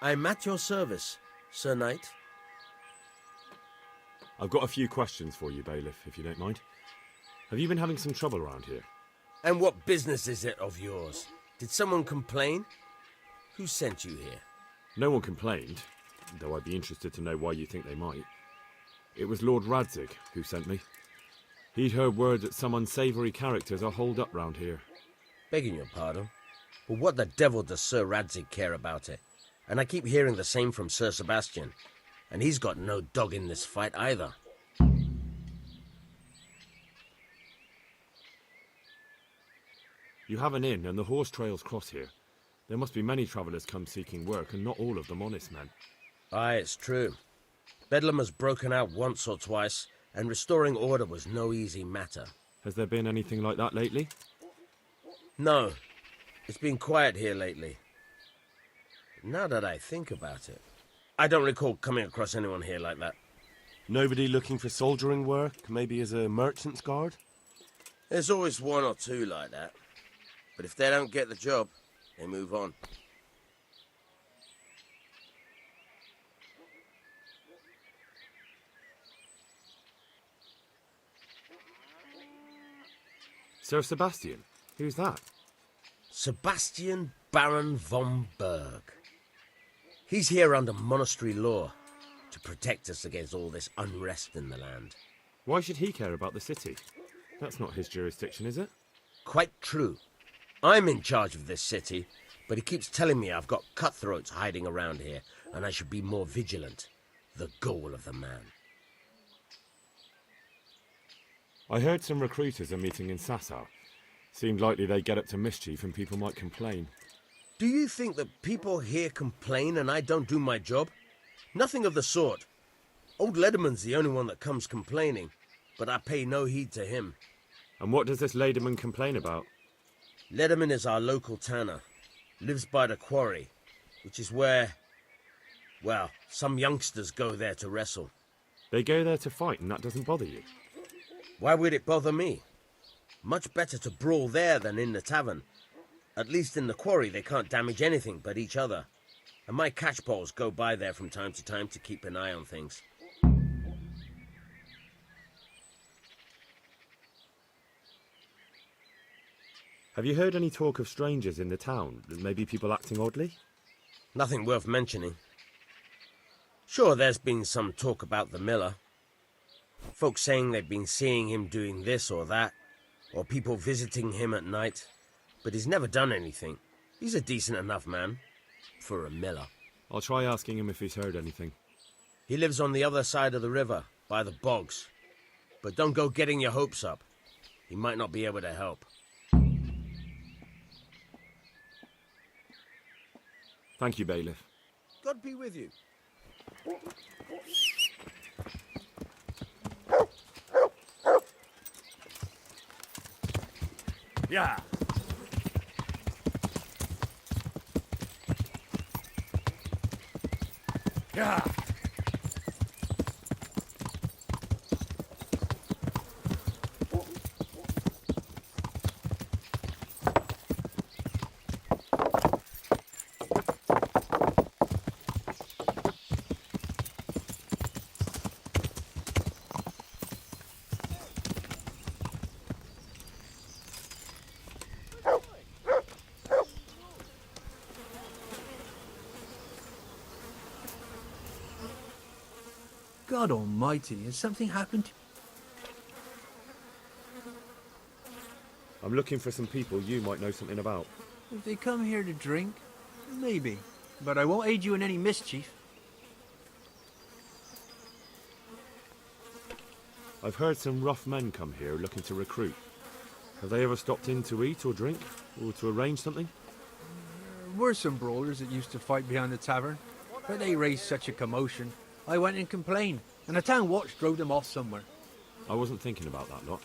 I'm at your service, Sir Knight. I've got a few questions for you, Bailiff, if you don't mind. Have you been having some trouble around here? And what business is it of yours? Did someone complain? Who sent you here? No one complained, though I'd be interested to know why you think they might. It was Lord Radzig who sent me. He'd heard word that some unsavoury characters are holed up round here. Begging your pardon, but what the devil does Sir Radzig care about it? And I keep hearing the same from Sir Sebastian. And he's got no dog in this fight either. You have an inn and the horse trails cross here. There must be many travellers come seeking work, and not all of them honest men. Aye, it's true. Bedlam has broken out once or twice, and restoring order was no easy matter. Has there been anything like that lately? No. It's been quiet here lately. Now that I think about it, I don't recall coming across anyone here like that. Nobody looking for soldiering work, maybe as a merchant's guard? There's always one or two like that. But if they don't get the job, they move on. Sir Sebastian? Who's that? Sebastian Baron von Berg. He's here under monastery law to protect us against all this unrest in the land. Why should he care about the city? That's not his jurisdiction, is it? Quite true. I'm in charge of this city, but he keeps telling me I've got cutthroats hiding around here, and I should be more vigilant. The goal of the man. I heard some recruiters are meeting in Sasau. Seemed likely they get up to mischief and people might complain. Do you think that people here complain and I don't do my job? Nothing of the sort. Old Lederman's the only one that comes complaining, but I pay no heed to him. And what does this Lederman complain about? Lederman is our local tanner. Lives by the quarry, which is where, well, some youngsters go there to wrestle. They go there to fight and that doesn't bother you? Why would it bother me? Much better to brawl there than in the tavern. At least in the quarry they can't damage anything but each other. And my catchpoles go by there from time to time to keep an eye on things. Have you heard any talk of strangers in the town? Maybe people acting oddly? Nothing worth mentioning. Sure, there's been some talk about the miller. Folks saying they've been seeing him doing this or that, or people visiting him at night. But he's never done anything. He's a decent enough man. For a miller. I'll try asking him if he's heard anything. He lives on the other side of the river, by the bogs. But don't go getting your hopes up. He might not be able to help. Thank you, Bailiff. God be with you. Yeah. Yeah. God almighty, has something happened? I'm looking for some people you might know something about. If they come here to drink, maybe. But I won't aid you in any mischief. I've heard some rough men come here looking to recruit. Have they ever stopped in to eat or drink? Or to arrange something? There were some brawlers that used to fight behind the tavern, but they raised such a commotion. I went and complained, and the town watch drove them off somewhere. I wasn't thinking about that lot.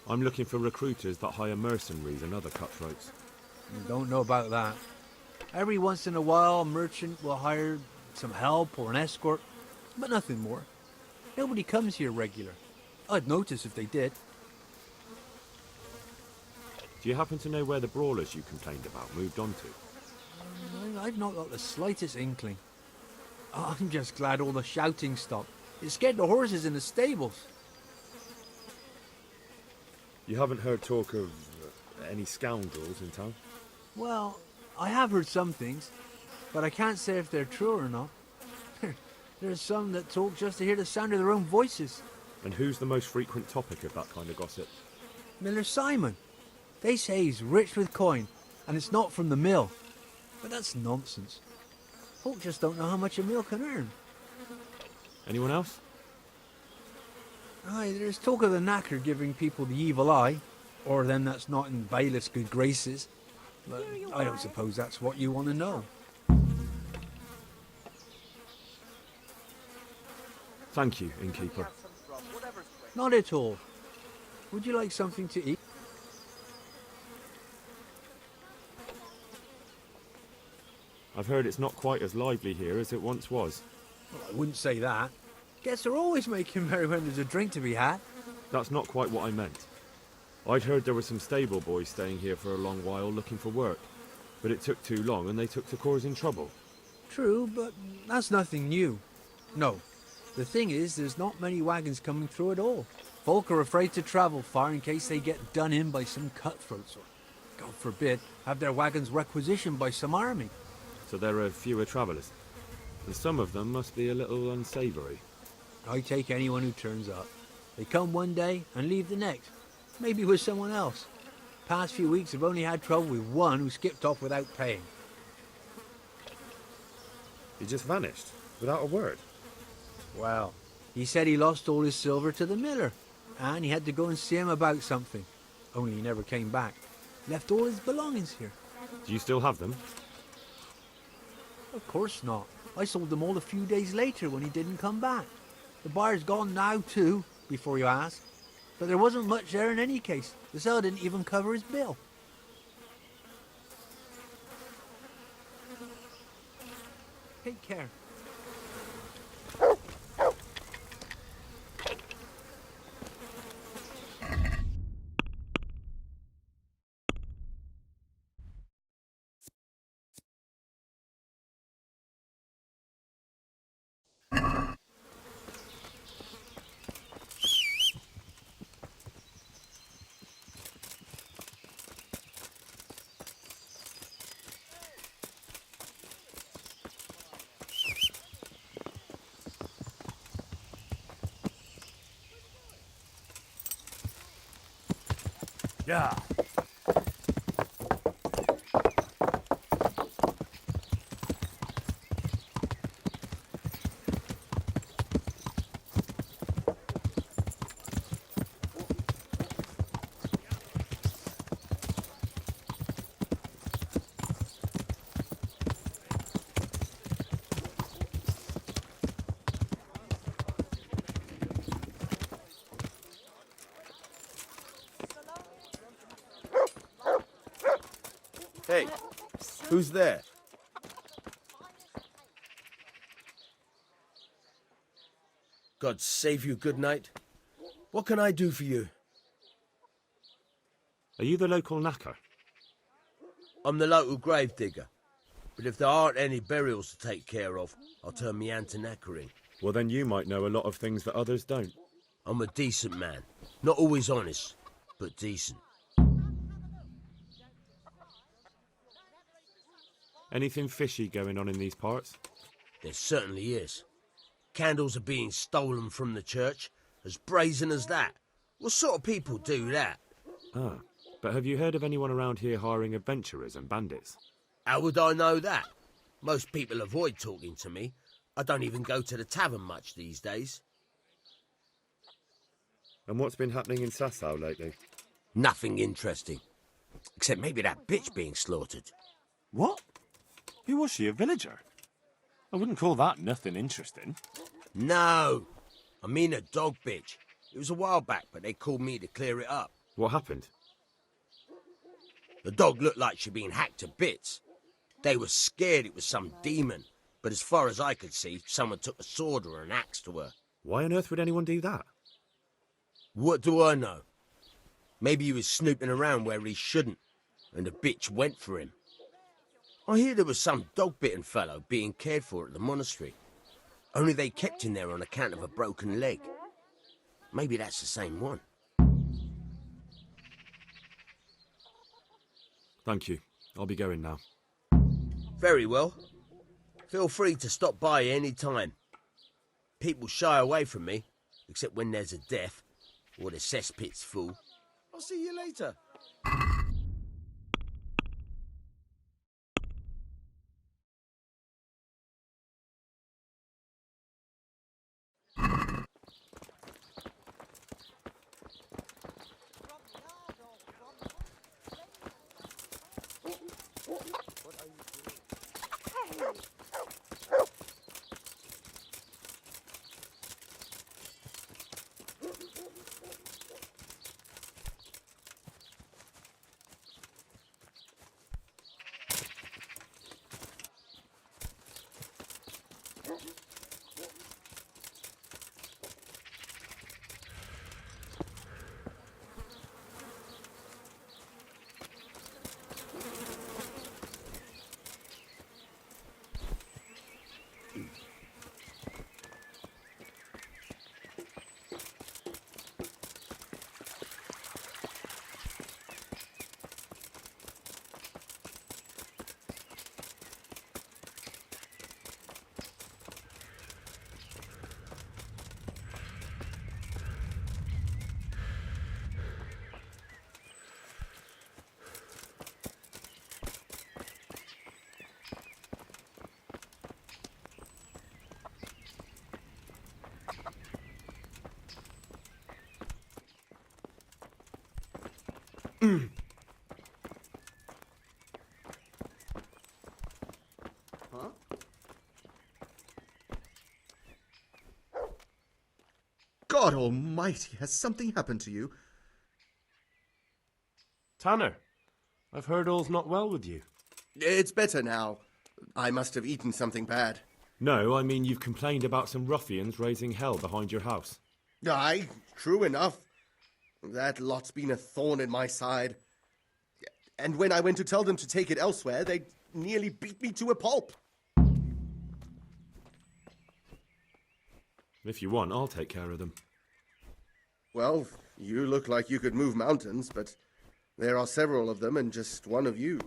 I'm looking for recruiters that hire mercenaries and other cutthroats. I don't know about that. Every once in a while, a merchant will hire some help or an escort, but nothing more. Nobody comes here regular. I'd notice if they did. Do you happen to know where the brawlers you complained about moved on to? I've not got the slightest inkling. I'm just glad all the shouting stopped. It scared the horses in the stables. You haven't heard talk of any scoundrels in town? Well, I have heard some things, but I can't say if they're true or not. There's some that talk just to hear the sound of their own voices. And who's the most frequent topic of that kind of gossip? Miller Simon. They say he's rich with coin, and it's not from the mill. But that's nonsense. Folk just don't know how much a mill can earn. Anyone else? Aye, there's talk of the knacker giving people the evil eye, or them that's not in bailiff's good graces. But I don't suppose that's what you want to know. Thank you, innkeeper. Not at all. Would you like something to eat? I've heard it's not quite as lively here as it once was. Well, I wouldn't say that. Guests are always making merry when there's a drink to be had. That's not quite what I meant. I'd heard there were some stable boys staying here for a long while looking for work, but it took too long and they took to causing trouble. True, but that's nothing new. No, the thing is, there's not many wagons coming through at all. Folk are afraid to travel far in case they get done in by some cutthroats or, God forbid, have their wagons requisitioned by some army. So there are fewer travellers. And some of them must be a little unsavoury. I take anyone who turns up. They come one day and leave the next, maybe with someone else. Past few weeks I've only had trouble with one who skipped off without paying. He just vanished, without a word. Well, he said he lost all his silver to the miller, and he had to go and see him about something. Only he never came back. Left all his belongings here. Do you still have them? Of course not. I sold them all a few days later when he didn't come back. The buyer's gone now too, before you ask. But there wasn't much there in any case. The seller didn't even cover his bill. Take care. Yeah. Hey, who's there? God save you, good night. What can I do for you? Are you the local knacker? I'm the local gravedigger. But if there aren't any burials to take care of, I'll turn me hand to knackering. Well, then you might know a lot of things that others don't. I'm a decent man. Not always honest, but decent. Anything fishy going on in these parts? There certainly is. Candles are being stolen from the church, as brazen as that. What sort of people do that? Ah, but have you heard of anyone around here hiring adventurers and bandits? How would I know that? Most people avoid talking to me. I don't even go to the tavern much these days. And what's been happening in Sasau lately? Nothing interesting. Except maybe that bitch being slaughtered. What? Who was she, a villager? I wouldn't call that nothing interesting. No, I mean a dog bitch. It was a while back, but they called me to clear it up. What happened? The dog looked like she'd been hacked to bits. They were scared it was some demon, but as far as I could see, someone took a sword or an axe to her. Why on earth would anyone do that? What do I know? Maybe he was snooping around where he shouldn't, and the bitch went for him. I hear there was some dog-bitten fellow being cared for at the monastery. Only they kept him there on account of a broken leg. Maybe that's the same one. Thank you. I'll be going now. Very well. Feel free to stop by any time. People shy away from me, except when there's a death, or the cesspit's full. I'll see you later. Huh? God almighty, has something happened to you? Tanner, I've heard all's not well with you. It's better now. I must have eaten something bad. No, I mean you've complained about some ruffians raising hell behind your house. Aye, true enough. That lot's been a thorn in my side. And when I went to tell them to take it elsewhere, they nearly beat me to a pulp. If you want, I'll take care of them. Well, you look like you could move mountains, but there are several of them and just one of you.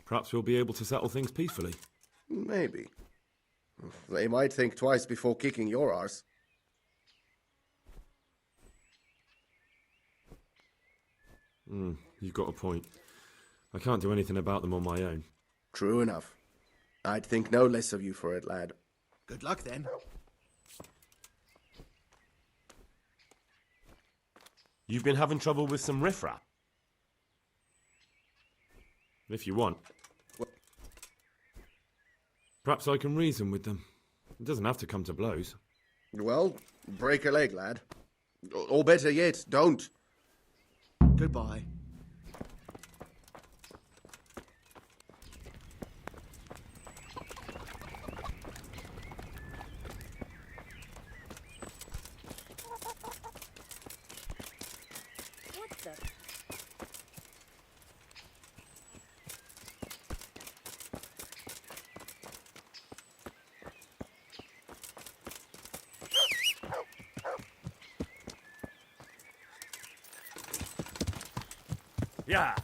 Perhaps we'll be able to settle things peacefully. Maybe. They might think twice before kicking your arse. You've got a point. I can't do anything about them on my own. True enough. I'd think no less of you for it, lad. Good luck, then. You've been having trouble with some riffraff. If you want. What? Perhaps I can reason with them. It doesn't have to come to blows. Well, break a leg, lad. Or better yet, don't. Goodbye. What the? Yeah.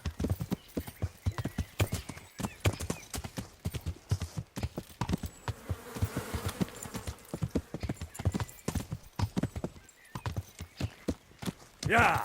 Yeah.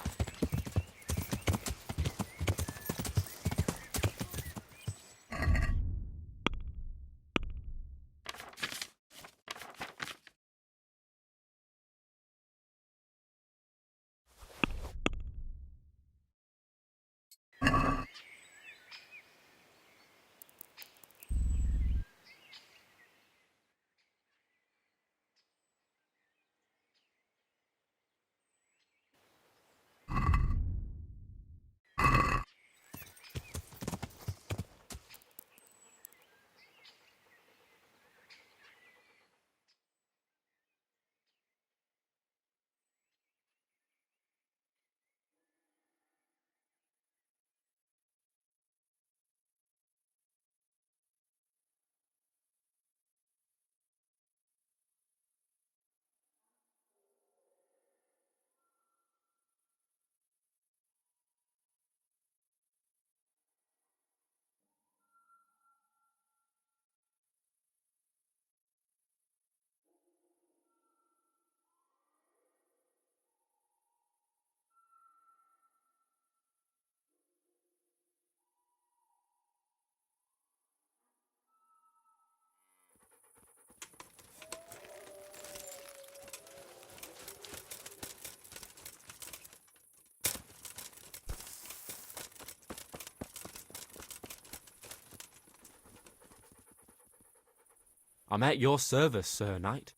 I'm at your service, Sir Knight.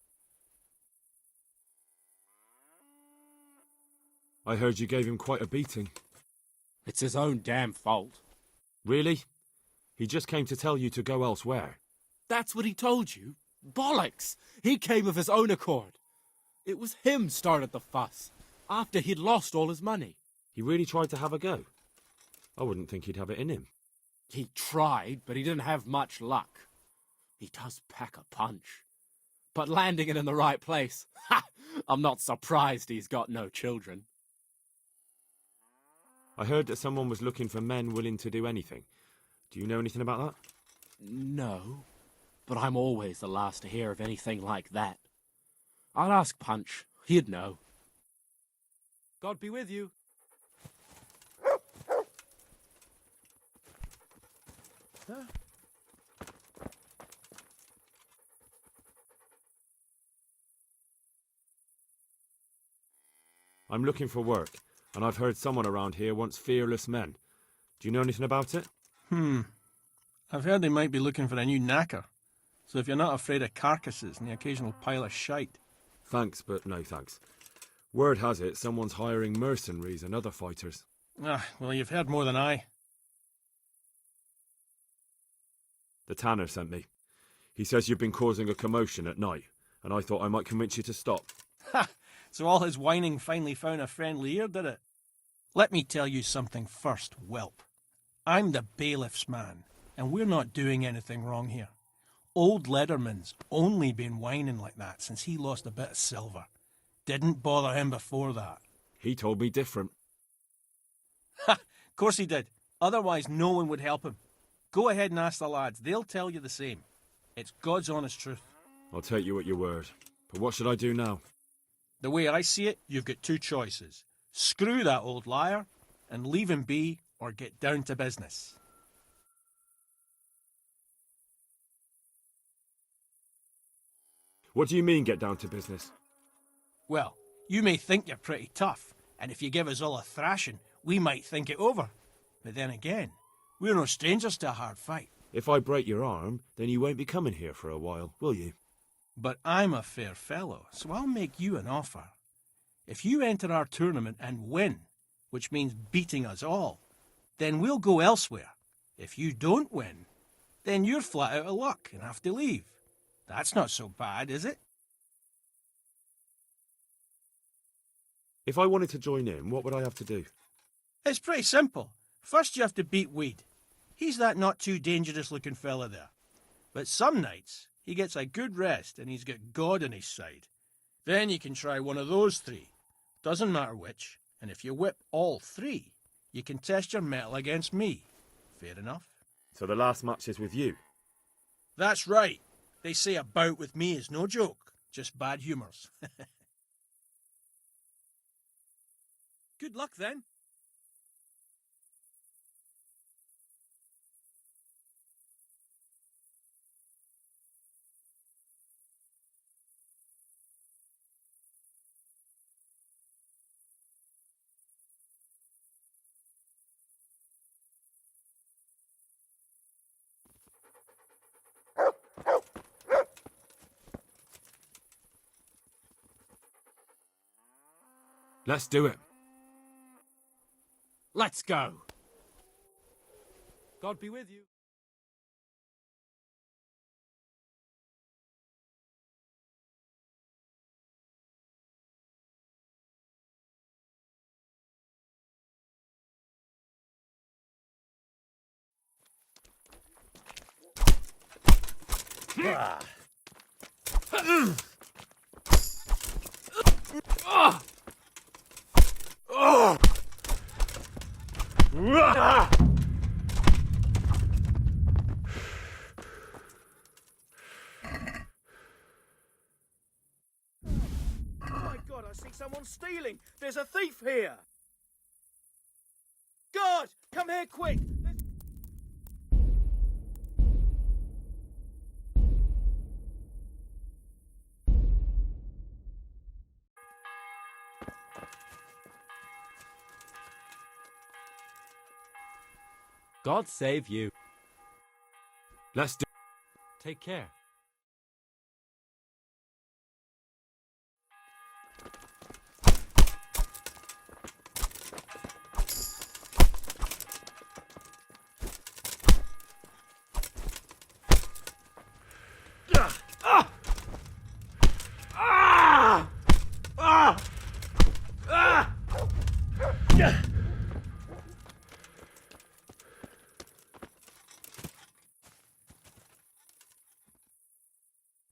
I heard you gave him quite a beating. It's his own damn fault. Really? He just came to tell you to go elsewhere. That's what he told you? Bollocks! He came of his own accord. It was him started the fuss, after he'd lost all his money. He really tried to have a go. I wouldn't think he'd have it in him. He tried, but he didn't have much luck. He does pack a punch. But landing it in the right place, ha! I'm not surprised he's got no children. I heard that someone was looking for men willing to do anything. Do you know anything about that? No, but I'm always the last to hear of anything like that. I'll ask Punch. He'd know. God be with you. I'm looking for work, and I've heard someone around here wants fearless men. Do you know anything about it? I've heard they might be looking for a new knacker. So if you're not afraid of carcasses and the occasional pile of shite. Thanks, but no thanks. Word has it someone's hiring mercenaries and other fighters. Well, you've heard more than I. The tanner sent me. He says you've been causing a commotion at night, and I thought I might convince you to stop. Ha! So all his whining finally found a friendly ear, did it? Let me tell you something first, whelp. I'm the bailiff's man, and we're not doing anything wrong here. Old Lederman's only been whining like that since he lost a bit of silver. Didn't bother him before that. He told me different. Ha! Of course he did. Otherwise no one would help him. Go ahead and ask the lads. They'll tell you the same. It's God's honest truth. I'll take you at your word. But what should I do now? The way I see it, you've got two choices. Screw that old liar and leave him be, or get down to business. What do you mean, get down to business? Well, you may think you're pretty tough, and if you give us all a thrashing, we might think it over. But then again, we're no strangers to a hard fight. If I break your arm, then you won't be coming here for a while, will you? But I'm a fair fellow, so I'll make you an offer. If you enter our tournament and win, which means beating us all, then we'll go elsewhere. If you don't win, then you're flat out of luck and have to leave. That's not so bad, is it? If I wanted to join in, what would I have to do? It's pretty simple. First you have to beat Weed. He's that not too dangerous looking fella there. But some nights, he gets a good rest and he's got God on his side. Then you can try one of those three. Doesn't matter which. And if you whip all three, you can test your mettle against me. Fair enough? So the last match is with you? That's right. They say a bout with me is no joke. Just bad humours. Good luck then. Let's do it. Let's go. God be with you. My God, I see someone stealing. There's a thief here. God, come here quick. God save you. Let's do Take care.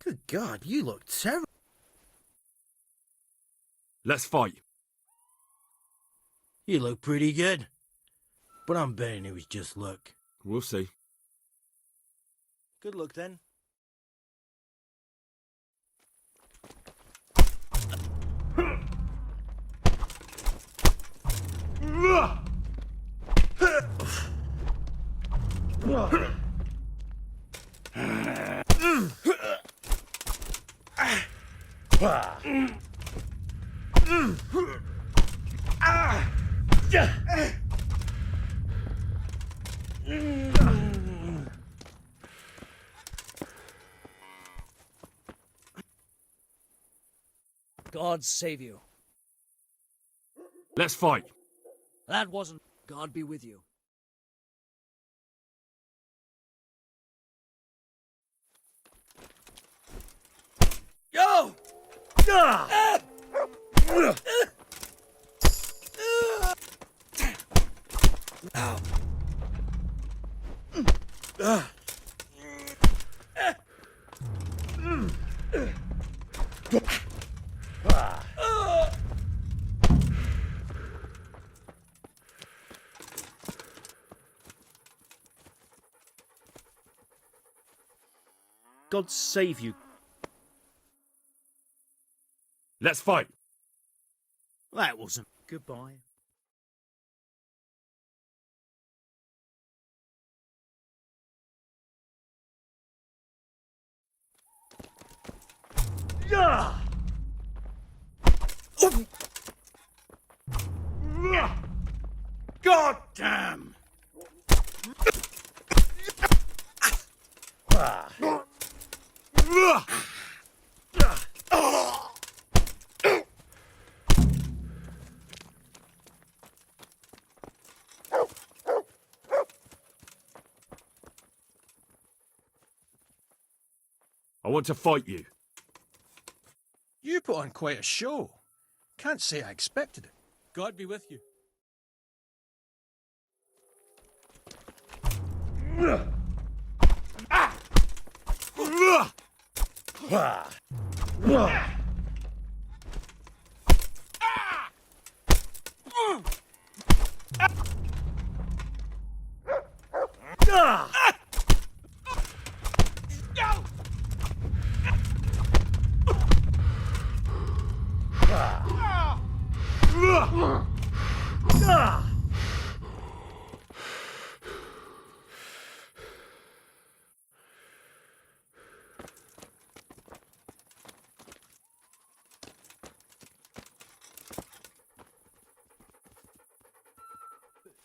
Good God, you look terrible. Let's fight. You look pretty good. But I'm betting it was just luck. We'll see. Good luck then. God save you. Let's fight. That wasn't... God be with you. Yo! God save you. Let's fight. That wasn't... Goodbye. God damn! I want to fight you. You put on quite a show. Can't say I expected it. God be with you.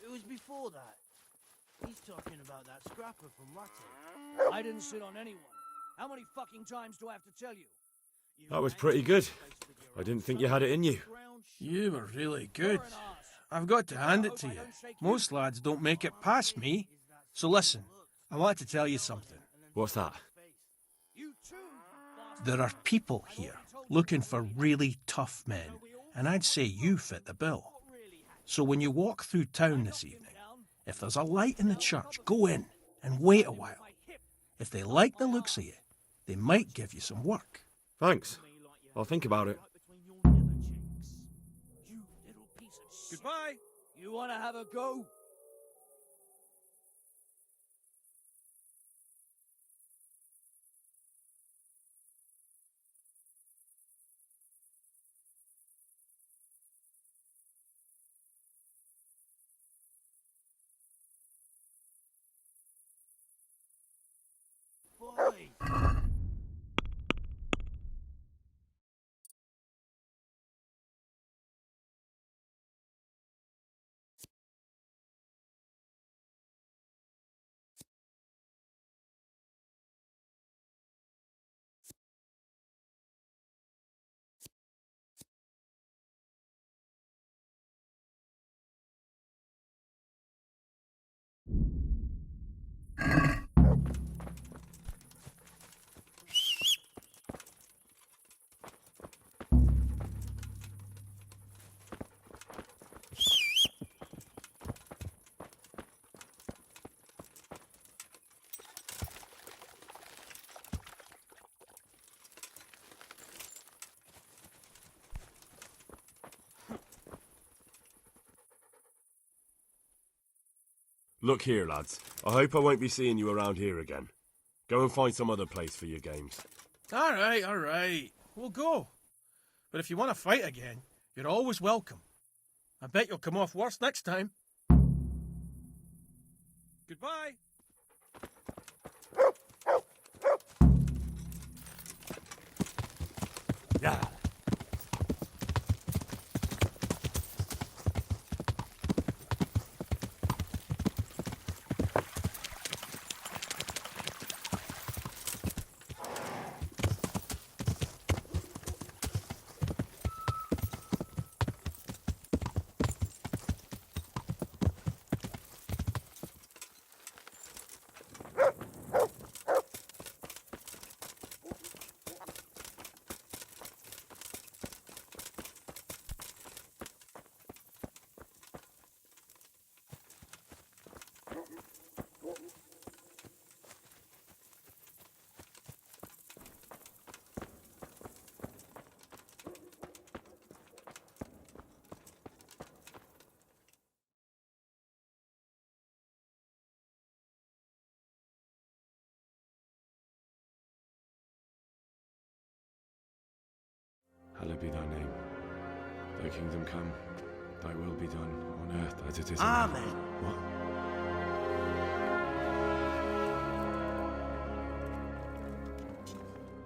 It was before that. He's talking about that scrapper from Ratty. I didn't sit on anyone. How many fucking times do I have to tell you? That was pretty good. I didn't think you had it in you. You were really good. I've got to hand it to you. Most lads don't make it past me. So listen, I want to tell you something. What's that? There are people here looking for really tough men, and I'd say you fit the bill. So when you walk through town this evening, if there's a light in the church, go in and wait a while. If they like the looks of you, they might give you some work. Thanks. I'll think about it. Goodbye. You want to have a go? Boy! Look here, lads. I hope I won't be seeing you around here again. Go and find some other place for your games. All right. We'll go. But if you want to fight again, you're always welcome. I bet you'll come off worse next time. Goodbye. Yeah. Hallowed be thy name. Thy kingdom come, thy will be done, on earth as it is in Amen. heaven. What?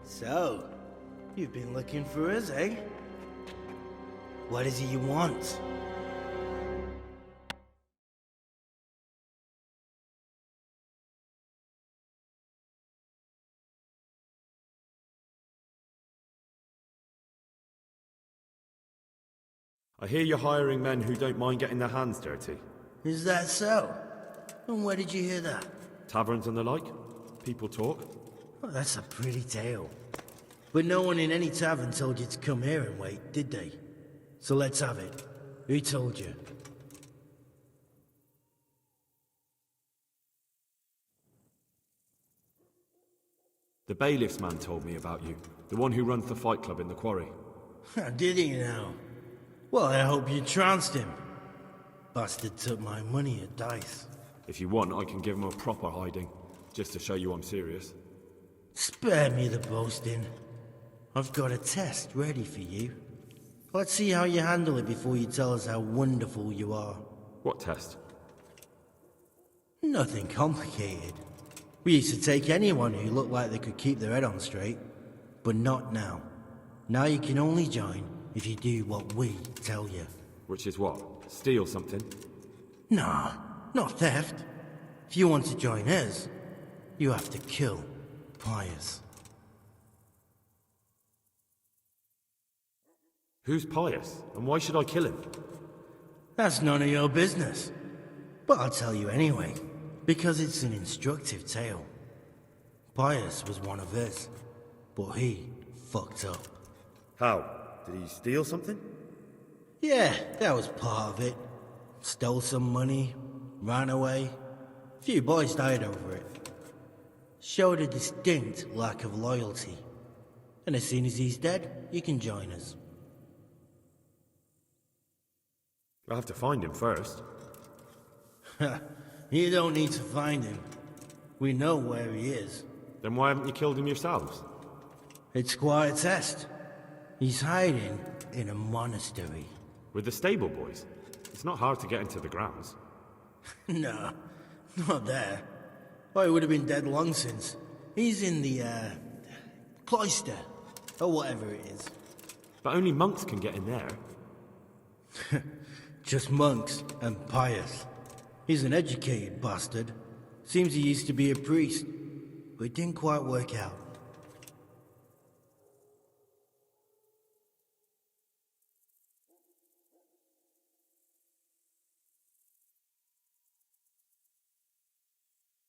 So, you've been looking for us, eh? What is it you want? I hear you're hiring men who don't mind getting their hands dirty. Is that so? And where did you hear that? Taverns and the like? People talk? Oh, that's a pretty tale. But no one in any tavern told you to come here and wait, did they? So let's have it. Who told you? The bailiff's man told me about you. The one who runs the fight club in the quarry. Did he now? Well, I hope you trounced him. Bastard took my money at dice. If you want, I can give him a proper hiding, just to show you I'm serious. Spare me the boasting. I've got a test ready for you. Let's see how you handle it before you tell us how wonderful you are. What test? Nothing complicated. We used to take anyone who looked like they could keep their head on straight, but not now. Now you can only join if you do what we tell you. Which is what? Steal something? Nah, not theft. If you want to join us, you have to kill Pius. Who's Pius, and why should I kill him? That's none of your business. But I'll tell you anyway, because it's an instructive tale. Pius was one of us, but he fucked up. How? Did he steal something? Yeah, that was part of it. Stole some money, ran away. A few boys died over it. Showed a distinct lack of loyalty. And as soon as he's dead, you can join us. I'll have to find him first. You don't need to find him. We know where he is. Then why haven't you killed him yourselves? It's quite a test. He's hiding in a monastery. With the stable boys? It's not hard to get into the grounds. No, not there. Oh, he would have been dead long since. He's in the, Klaster, or whatever it is. But only monks can get in there. Just monks and Pius. He's an educated bastard. Seems he used to be a priest, but it didn't quite work out.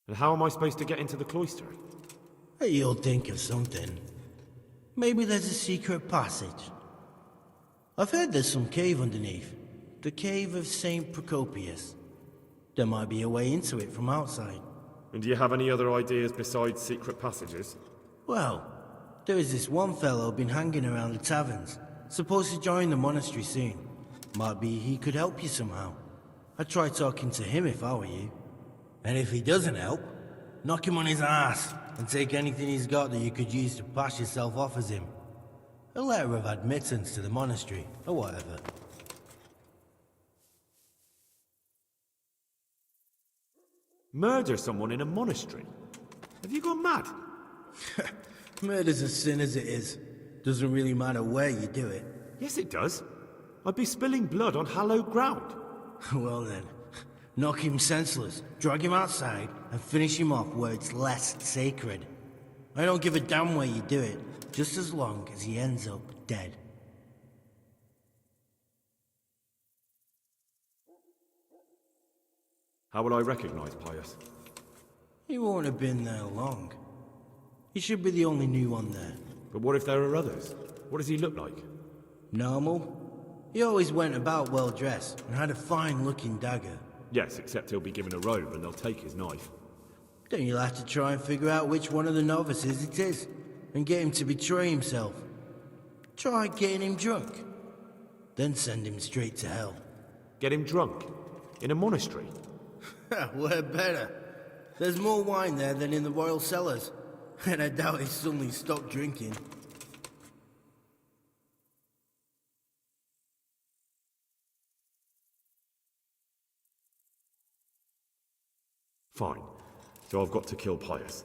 And how am I supposed to get into the cloister? You'll think of something. Maybe there's a secret passage. I've heard there's some cave underneath. The cave of St. Procopius. There might be a way into it from outside. And do you have any other ideas besides secret passages? Well, there is this one fellow been hanging around the taverns. Supposed to join the monastery soon. Might be he could help you somehow. I'd try talking to him if I were you. And if he doesn't help, knock him on his ass and take anything he's got that you could use to pass yourself off as him. A letter of admittance to the monastery, or whatever. Murder someone in a monastery? Have you gone mad? Murder's a sin as it is. Doesn't really matter where you do it. Yes, it does. I'd be spilling blood on hallowed ground. Well then, knock him senseless, drag him outside, and finish him off where it's less sacred. I don't give a damn where you do it, just as long as he ends up dead. How will I recognize Pius? He won't have been there long. He should be the only new one there. But what if there are others? What does he look like? Normal. He always went about well dressed and had a fine looking dagger. Yes, except he'll be given a robe and they'll take his knife. Then you'll have to try and figure out which one of the novices it is, and get him to betray himself. Try getting him drunk. Then send him straight to hell. Get him drunk? In a monastery? Where better? There's more wine there than in the royal cellars. And I doubt he suddenly stopped drinking. Fine. So I've got to kill Pius.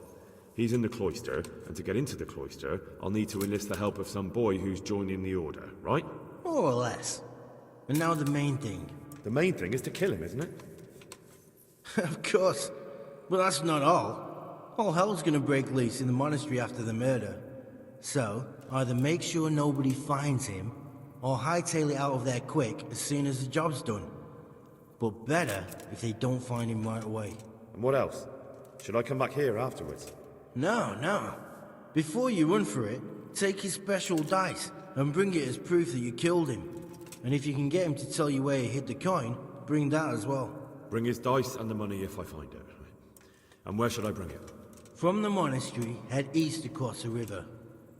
He's in the cloister, and to get into the cloister, I'll need to enlist the help of some boy who's joining the order, right? More or less. And now the main thing. The main thing is to kill him, isn't it? Of course. But that's not all. All hell's gonna break loose in the monastery after the murder. So, either make sure nobody finds him, or hightail it out of there quick as soon as the job's done. But better if they don't find him right away. And what else? Should I come back here afterwards? No. Before you run for it, take his special dice and bring it as proof that you killed him. And if you can get him to tell you where he hid the coin, bring that as well. Bring his dice and the money if I find it. And where should I bring it? From the monastery, head east across the river.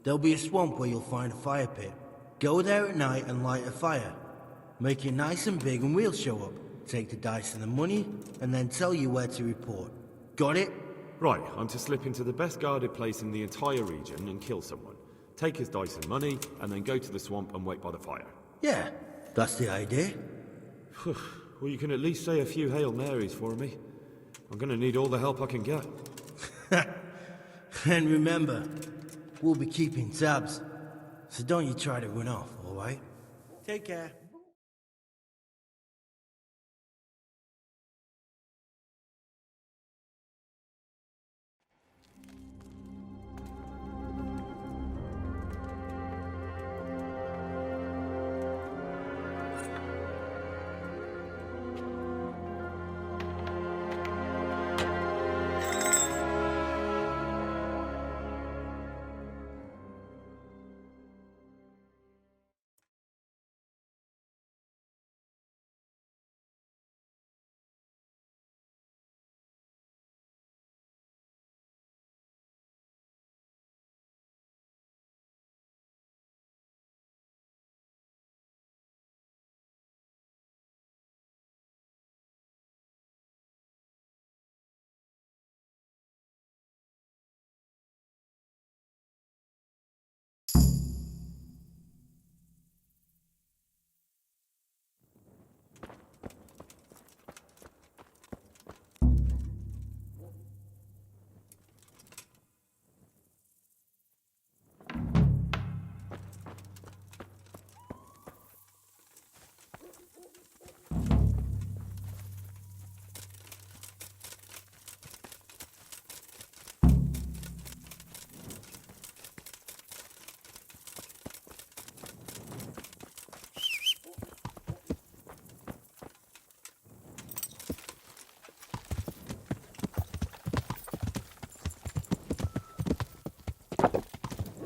There'll be a swamp where you'll find a fire pit. Go there at night and light a fire. Make it nice and big and we'll show up. Take the dice and the money, and then tell you where to report. Got it? Right, I'm to slip into the best guarded place in the entire region and kill someone. Take his dice and money, and then go to the swamp and wait by the fire. Yeah, that's the idea. Well, you can at least say a few Hail Marys for me. I'm gonna need all the help I can get. And remember, we'll be keeping tabs. So don't you try to run off, alright? Take care.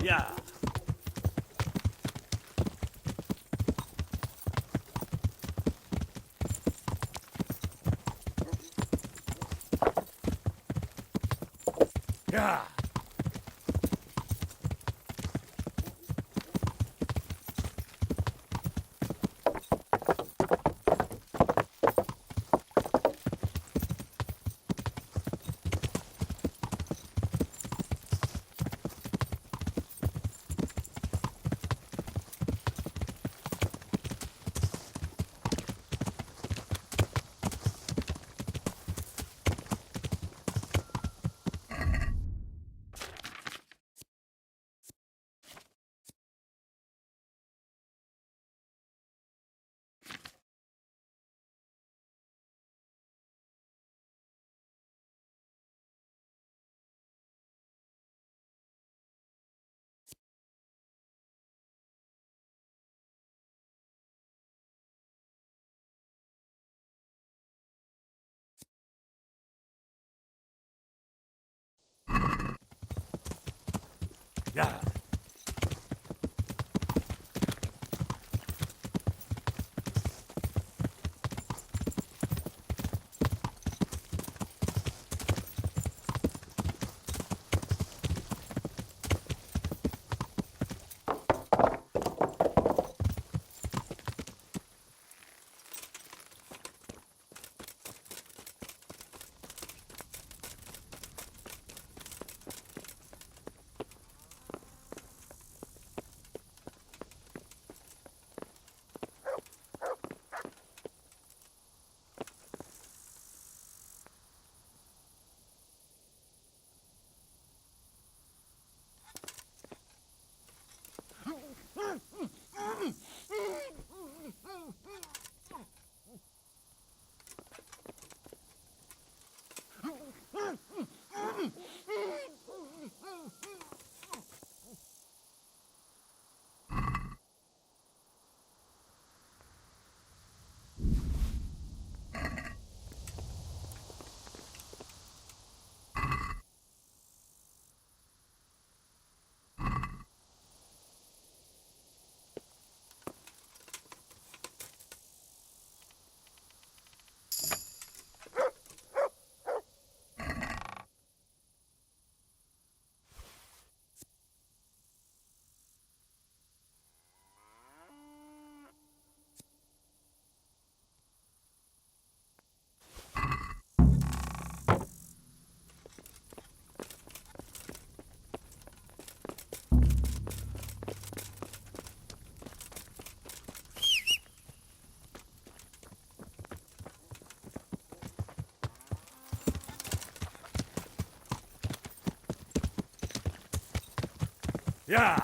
Yeah. Yeah. Yeah. Yeah.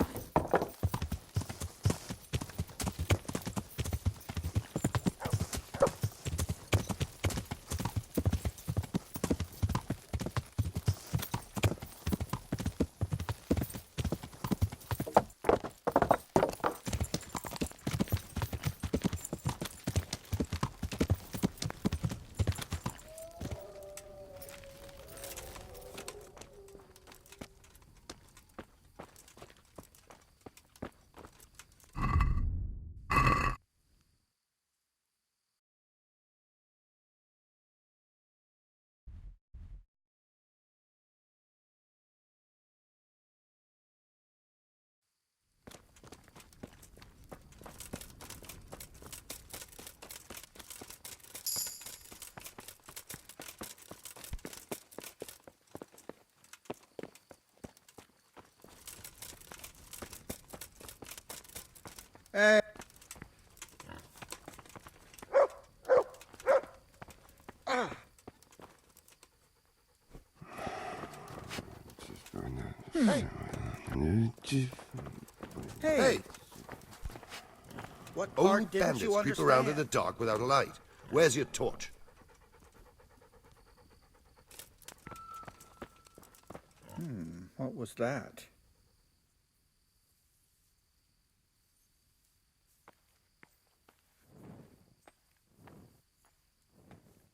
Hey! What part Old didn't bandits you creep understand? around in the dark without a light. Where's your torch? What was that?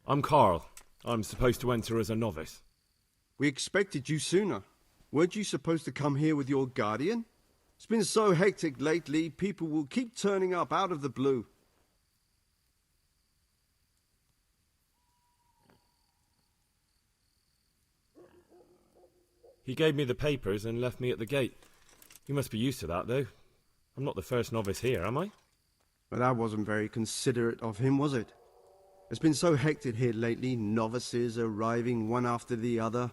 I'm Carl. I'm supposed to enter as a novice. We expected you sooner. Weren't you supposed to come here with your guardian? It's been so hectic lately, people will keep turning up out of the blue. He gave me the papers and left me at the gate. You must be used to that, though. I'm not the first novice here, am I? But that wasn't very considerate of him, was it? It's been so hectic here lately, novices arriving one after the other.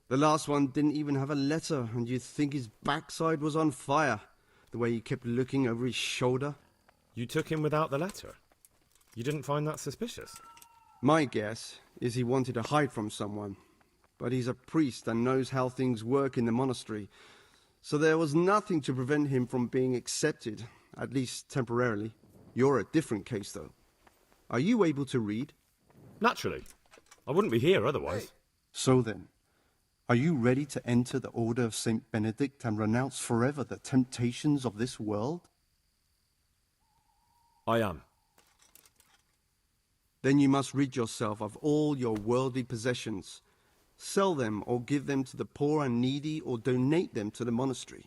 The last one didn't even have a letter, and you'd think his backside was on fire, the way he kept looking over his shoulder. You took him without the letter? You didn't find that suspicious? My guess is he wanted to hide from someone. But he's a priest and knows how things work in the monastery, so there was nothing to prevent him from being accepted, at least temporarily. You're a different case, though. Are you able to read? Naturally. I wouldn't be here otherwise. So then, are you ready to enter the Order of Saint Benedict and renounce forever the temptations of this world? I am. Then you must rid yourself of all your worldly possessions. Sell them or give them to the poor and needy or donate them to the monastery.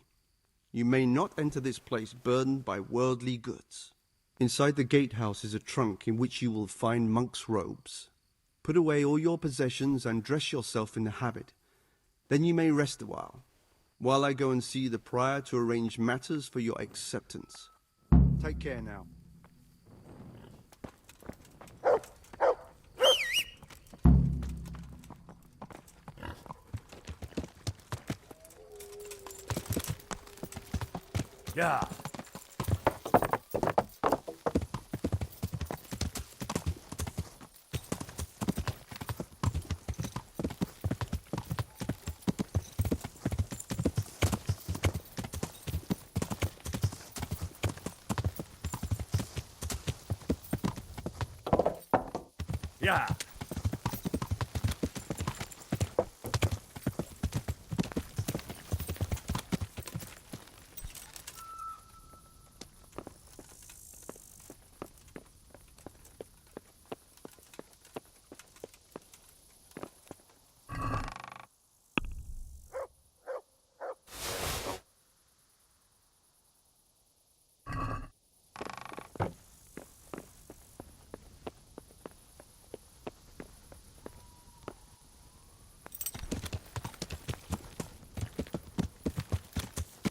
You may not enter this place burdened by worldly goods. Inside the gatehouse is a trunk in which you will find monk's robes. Put away all your possessions and dress yourself in the habit. Then you may rest a while I go and see the prior to arrange matters for your acceptance. Take care now. Yeah. Yeah.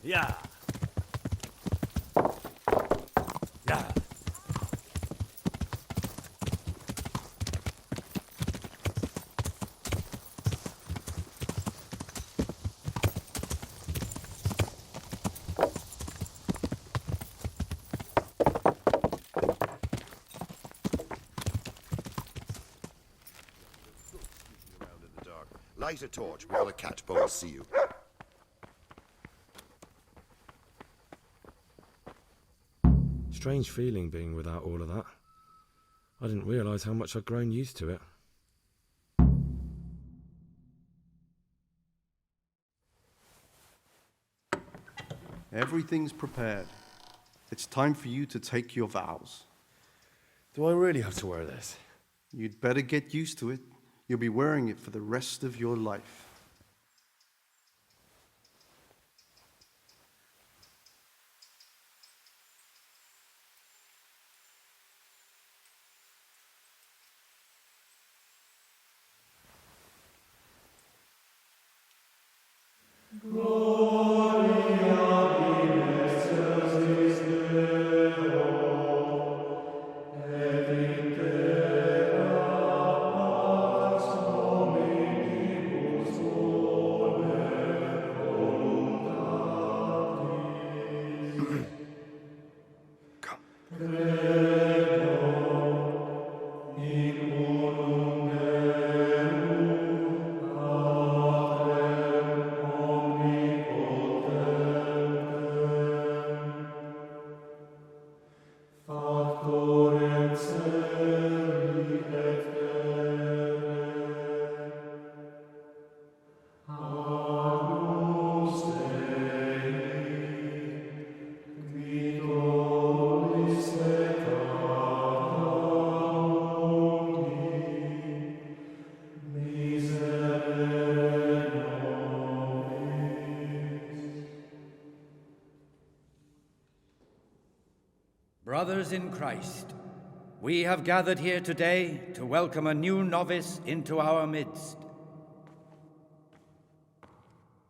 Yeah. Yeah. Light a torch. We've got a cat boys see you. Strange feeling being without all of that. I didn't realise how much I'd grown used to it. Everything's prepared. It's time for you to take your vows. Do I really have to wear this? You'd better get used to it. You'll be wearing it for the rest of your life. Brothers in Christ, we have gathered here today to welcome a new novice into our midst.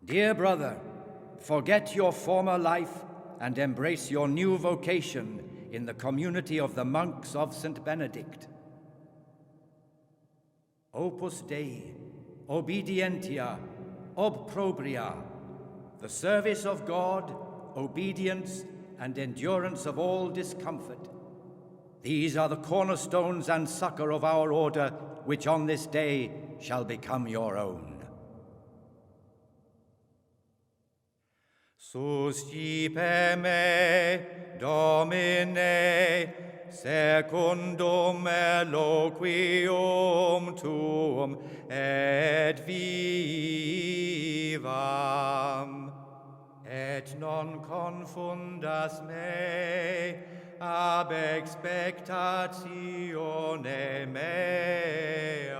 Dear brother, forget your former life and embrace your new vocation in the community of the monks of St. Benedict. Opus Dei, obedientia, obprobria, the service of God, obedience, and endurance of all discomfort. These are the cornerstones and succor of our order, which on this day shall become your own. Suscipe me, Domine, secundum eloquium tuum, et vivam. Et non confundas me ab expectatione mea.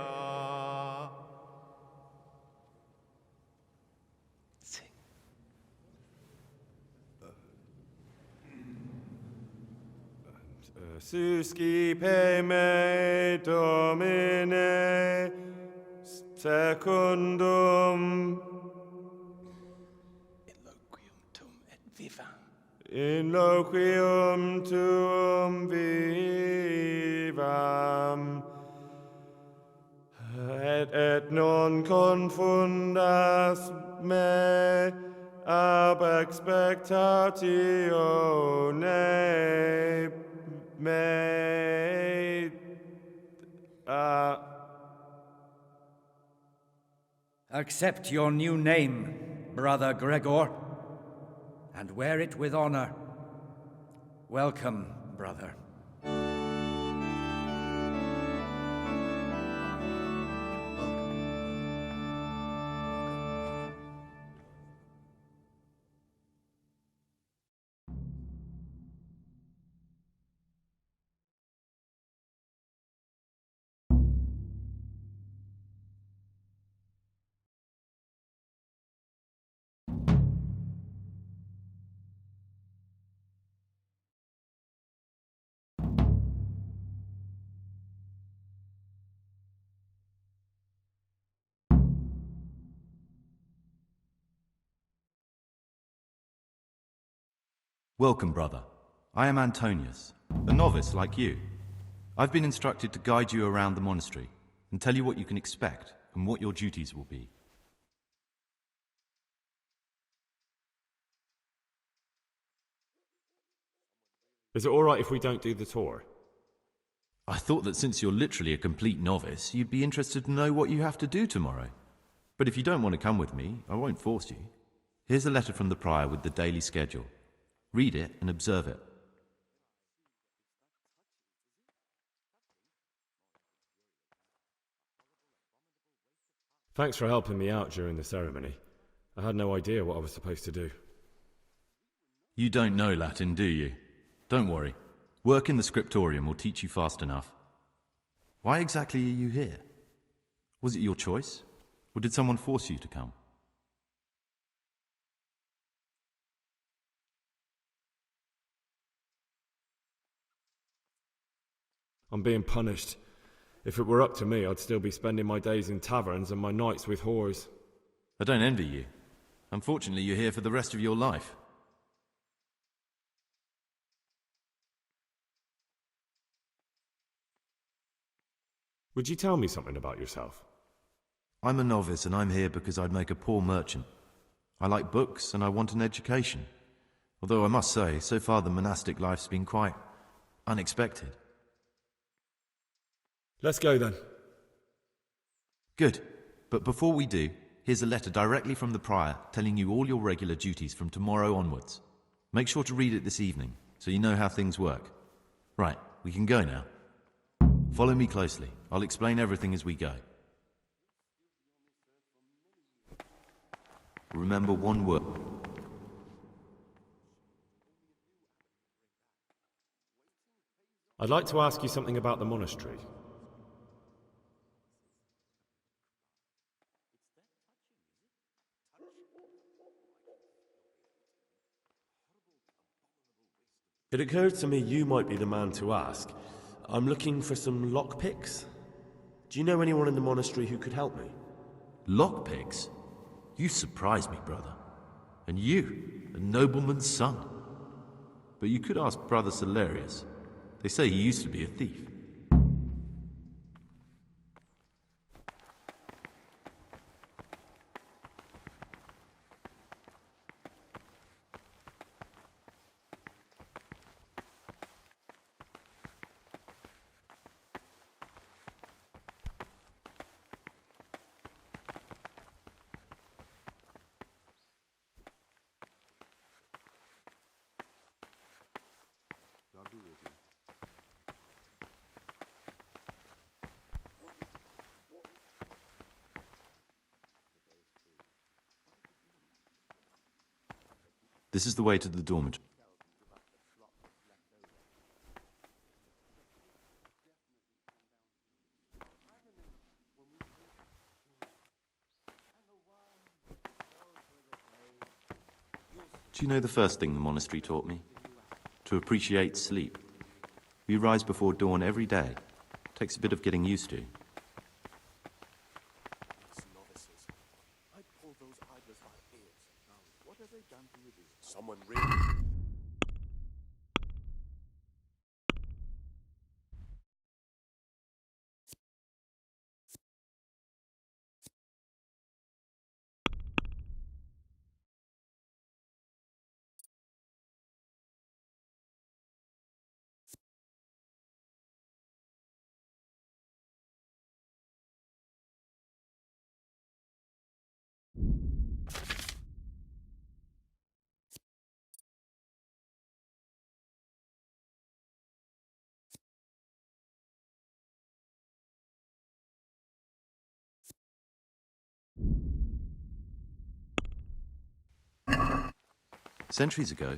Suscipe me, Domine, secundum. In loquium tuum vivam, et non confundas me ab expectatione me. Accept your new name, Brother Gregor, and wear it with honor. Welcome, brother. Welcome, brother. I am Antonius, a novice like you. I've been instructed to guide you around the monastery and tell you what you can expect and what your duties will be. Is it alright if we don't do the tour? I thought that since you're literally a complete novice, you'd be interested to know what you have to do tomorrow. But if you don't want to come with me, I won't force you. Here's a letter from the prior with the daily schedule. Read it and observe it. Thanks for helping me out during the ceremony. I had no idea what I was supposed to do. You don't know Latin, do you? Don't worry. Work in the scriptorium will teach you fast enough. Why exactly are you here? Was it your choice? Or did someone force you to come? I'm being punished. If it were up to me, I'd still be spending my days in taverns and my nights with whores. I don't envy you. Unfortunately, you're here for the rest of your life. Would you tell me something about yourself? I'm a novice and I'm here because I'd make a poor merchant. I like books and I want an education. Although I must say, so far the monastic life's been quite unexpected. Let's go then. Good. But before we do, here's a letter directly from the prior telling you all your regular duties from tomorrow onwards. Make sure to read it this evening, so you know how things work. Right, we can go now. Follow me closely. I'll explain everything as we go. Remember one word. I'd like to ask you something about the monastery. It occurred to me you might be the man to ask. I'm looking for some lockpicks. Do you know anyone in the monastery who could help me? Lockpicks? You surprise me, brother. And you, a nobleman's son. But you could ask Brother Celerius. They say he used to be a thief. This is the way to the dormitory. Do you know the first thing the monastery taught me? To appreciate sleep. We rise before dawn every day. Takes a bit of getting used to. Someone really... Centuries ago,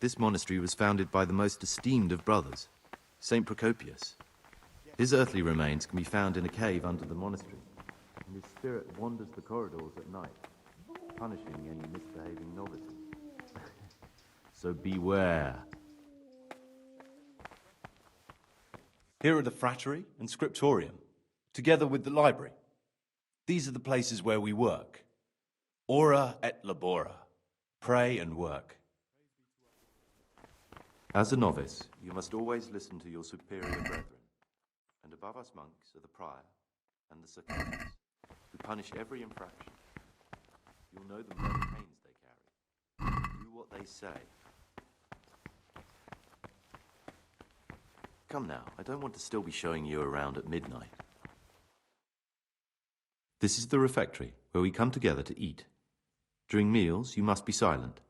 this monastery was founded by the most esteemed of brothers, Saint Procopius. His earthly remains can be found in a cave under the monastery, and his spirit wanders the corridors at night, punishing any misbehaving novices. So beware. Here are the frattery and scriptorium, together with the library. These are the places where we work. Ora et labora. Pray and work. As a novice, you must always listen to your superior brethren, and above us monks are the prior and the circumstance, who punish every infraction. You'll know the many pains they carry. Do what they say. Come now, I don't want to still be showing you around at midnight. This is the refectory, where we come together to eat. During meals, you must be silent.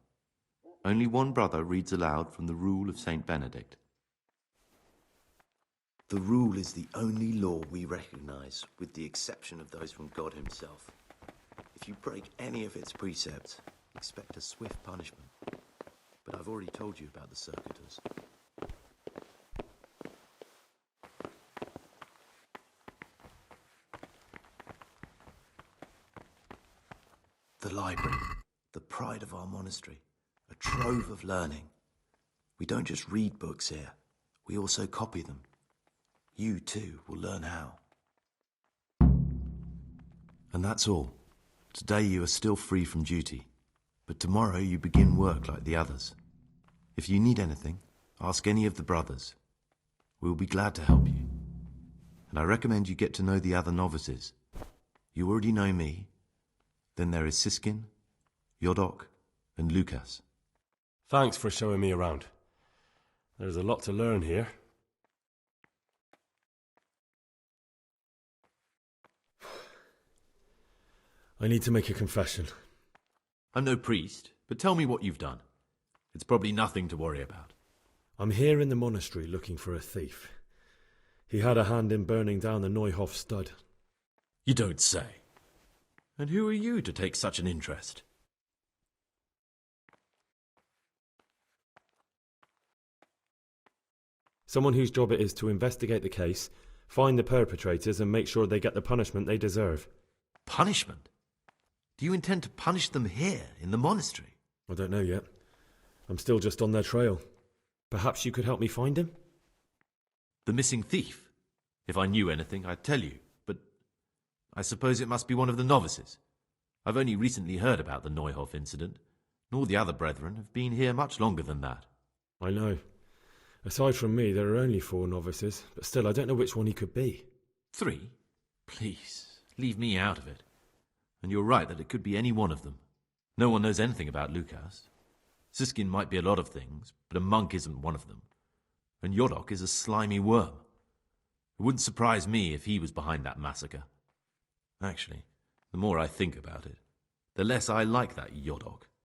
Only one brother reads aloud from the Rule of Saint Benedict. The rule is the only law we recognize, with the exception of those from God himself. If you break any of its precepts, expect a swift punishment. But I've already told you about the circuitous. The library, the pride of our monastery, a trove of learning. We don't just read books here, we also copy them. You too will learn how. And that's all. Today you are still free from duty, but tomorrow you begin work like the others. If you need anything, ask any of the brothers. We'll be glad to help you. And I recommend you get to know the other novices. You already know me. Then there is Siskin, Yodok, and Lucas. Thanks for showing me around. There's a lot to learn here. I need to make a confession. I'm no priest, but tell me what you've done. It's probably nothing to worry about. I'm here in the monastery looking for a thief. He had a hand in burning down the Neuhof stud. You don't say. And who are you to take such an interest? Someone whose job it is to investigate the case, find the perpetrators and make sure they get the punishment they deserve. Punishment? Do you intend to punish them here, in the monastery? I don't know yet. I'm still just on their trail. Perhaps you could help me find him? The missing thief? If I knew anything, I'd tell you, but I suppose it must be one of the novices. I've only recently heard about the Neuhof incident, and all the other brethren have been here much longer than that. I know. Aside from me, there are only 4 novices, but still I don't know which one he could be. 3? Please, leave me out of it. And you're right that it could be any one of them. No one knows anything about Lucas. Siskin might be a lot of things, but a monk isn't one of them. And Yodok is a slimy worm. It wouldn't surprise me if he was behind that massacre. Actually, the more I think about it, the less I like that Yodok.